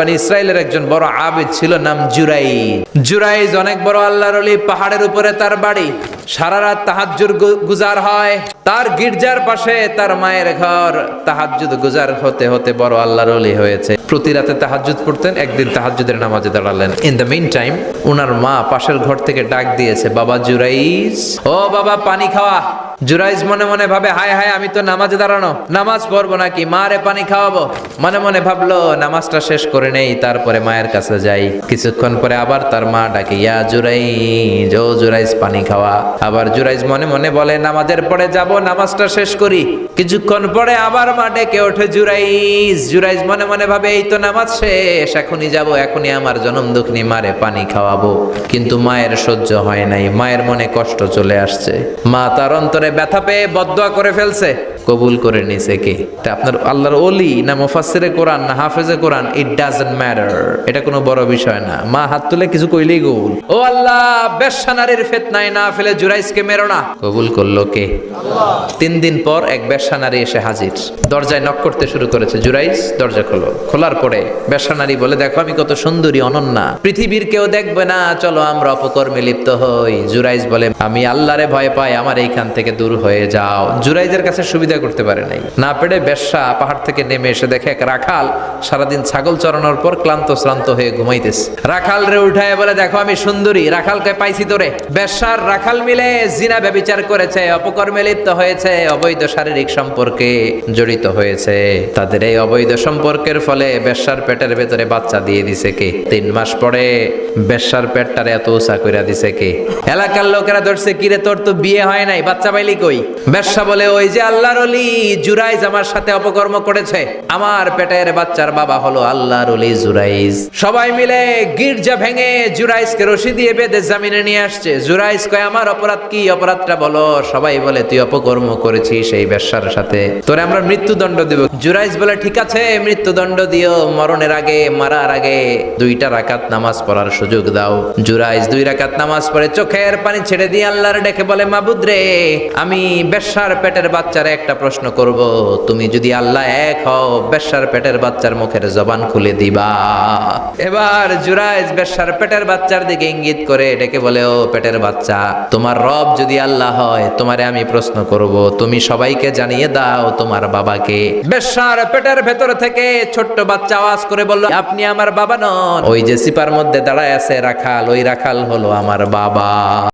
বনি ইসরাইলের একজন বড় আবিদ ছিল, নাম জুরাইজ অনেক বড় আল্লাহর ওলি। পাহাড়ের উপরে তার বাড়ি। সারা রাত তাহাজ্জুদ গুজার হয়। তার গির্জার পাশে তার মায়ের ঘর। তাহাজ্জুদ গুজার হতে হতে বড় আল্লাহর ওলি হয়েছে। প্রতি রাতে তাহাজ্জুদ পড়তেন। একদিন তাহাজ্জুদের নামাজে দাঁড়ালেন। ইন দ্য মিন টাইম উনার মা পাশের ঘর থেকে ডাক দিয়েছে, বাবা জুরাইজ, ও বাবা পানি খাওয়া। জুরাইজ মনে মনে ভাবে, হায় হায়, আমি তো নামাজে দাঁড়ানো, নামাজ পড়বো নাকি, মারে পানি খাওয়াবো। মনে মনে ভাবলো নামাজটা শেষ করে নেই, তারপরে মায়ের কাছে যাই। কিছুক্ষণ পরে আবার তার মা ডাকে, ইয়া জুরাইজ, ও জুরাইজ পানি খাওয়া। আবার জুরাইজ মনে মনে বলে, নামাজের পরে যাব, নামাজটা শেষ করি। কিছুক্ষণ পরে আবার মা ডেকে ওঠে, জুরাইজ মনে মনে ভাবে, এই তো নামাজ শেষ, এখনই যাব, এখনই আমার জনম দুঃখনি মারে পানি খাওয়াবো। কিন্তু মায়ের সহ্য হয় নাই, মায়ের মনে কষ্ট চলে আসছে। মা তার অন্তরে ব্যথা পেয়ে বদদোয়া করে ফেলছে। কবুল করে নিছে কে? এটা আপনার আল্লাহর ওলি না মুফাসসিরে কোরআন না হাফেজে কোরআন, ইট ডাজন্ট ম্যাটার। এটা কোনো বড় বিষয় না। মা হাত তুলে কিছু কইলেই কবুল। ও আল্লাহ, বেশ্যা নারীর ফিতনায় না ফেলে জুরাইজকে মেরো না। কবুল করলো কে? আল্লাহ। 3 দিন পর এক বেশ্যা নারী এসে হাজির। দরজায় নক করতে শুরু করেছে। জুরাইজ দরজা খোলো। খোলার পরে বেশ্যা নারী বলে, দেখো আমি কত সুন্দরী, অনন্যা, পৃথিবীর কেউ দেখবে না, চলো আমরা অপকর্মে লিপ্ত হই। জুরাইজ বলে, আমি আল্লাহরে ভয় পাই, আমার এইখান থেকে দূর হয়ে যাও। জুরাইজের কাছে সুবিধা করতে পারে নাই। না পেরে বেশ্যা পাহাড় থেকে নেমে এসে দেখে এক রাখাল সারাদিন ছাগল চরানোর পর ক্লান্ত শ্রান্ত হয়ে ঘুমাইতেছে। রাখাল রে উঠায় বলে, দেখো আমি সুন্দরী, রাখালকে পাইছি তোরে। বেশ্যার রাখাল মিলে জিনা ব্যভিচার করেছে, অপকর্মে লিপ্ত হয়েছে, অবৈধ শারীরিক সম্পর্কে জড়িত হয়েছে। তাদের এই অবৈধ সম্পর্কের ফলে বেশ্যার পেটের ভেতরে বাচ্চা দিয়ে দিছে কে? 3 মাস পরে বেশ্যার পেটটারে এত উঁচা কইরা দিছে কে? এলাকার লোকেরা ধরছে, কিরে তোর তো বিয়ে হয় নাই, বাচ্চা পাইলি কই? বেশ্যা বলে, ওই যে আল্লাহর ওলি জুরাইজ আমার সাথে অপকর্ম করেছে, আমার পেটের বাচ্চার বাবা হলো আল্লাহর ওলি জুরাইজ। সবাই মিলে গির্জা ভেঙে জুরাইজকে রশি দিয়ে বেঁধে জামিনে নিয়ে আসছে। জুরাইজ কয়, আমার অপরাধ কি? অপরাধটা বলো। সবাই বলে, তুই অপকর্ম করেছিস এই বেশ্যার সাথে, তোরে আমরা মৃত্যুদণ্ড দেব। জুরাইজ বলে, ঠিক আছে মৃত্যুদণ্ড দিও, মরণের আগে, মারার আগে 2 রাকাত নামাজ পড়ার সুযোগ দাও। জুরাইজ 2 রাকাত নামাজ পড়ে চোখের পানি ছেড়ে দিয়ে আল্লাহর ডেকে বলে, মাবুদ রে, আমি বেশ্যার পেটের বাচ্চারে একটা প্রশ্ন করব, তুমি যদি আল্লাহ এক হও, বেশ্যার পেটের বাচ্চার মুখের জবান খুলে দিবা। এবার জুরাইজ বেশ্যার পেটের বাচ্চার দিকে ইঙ্গিত করে ডেকে বলে, ও পেটের বাচ্চা, তোমার রব যদি আল্লাহ হয়, তোমারে আমি প্রশ্ন করব, তুমি সবাইকে জানিয়ে দাও তোমার বাবাকে। বেশ্যার পেটের ভেতর থেকে ছোট্ট বাচ্চা আওয়াজ করে বলল, আপনি আমার বাবা নন। ওই যে সিপার মধ্যে দাঁড়ায় আছে রাখাল, ওই রাখাল হলো আমার বাবা।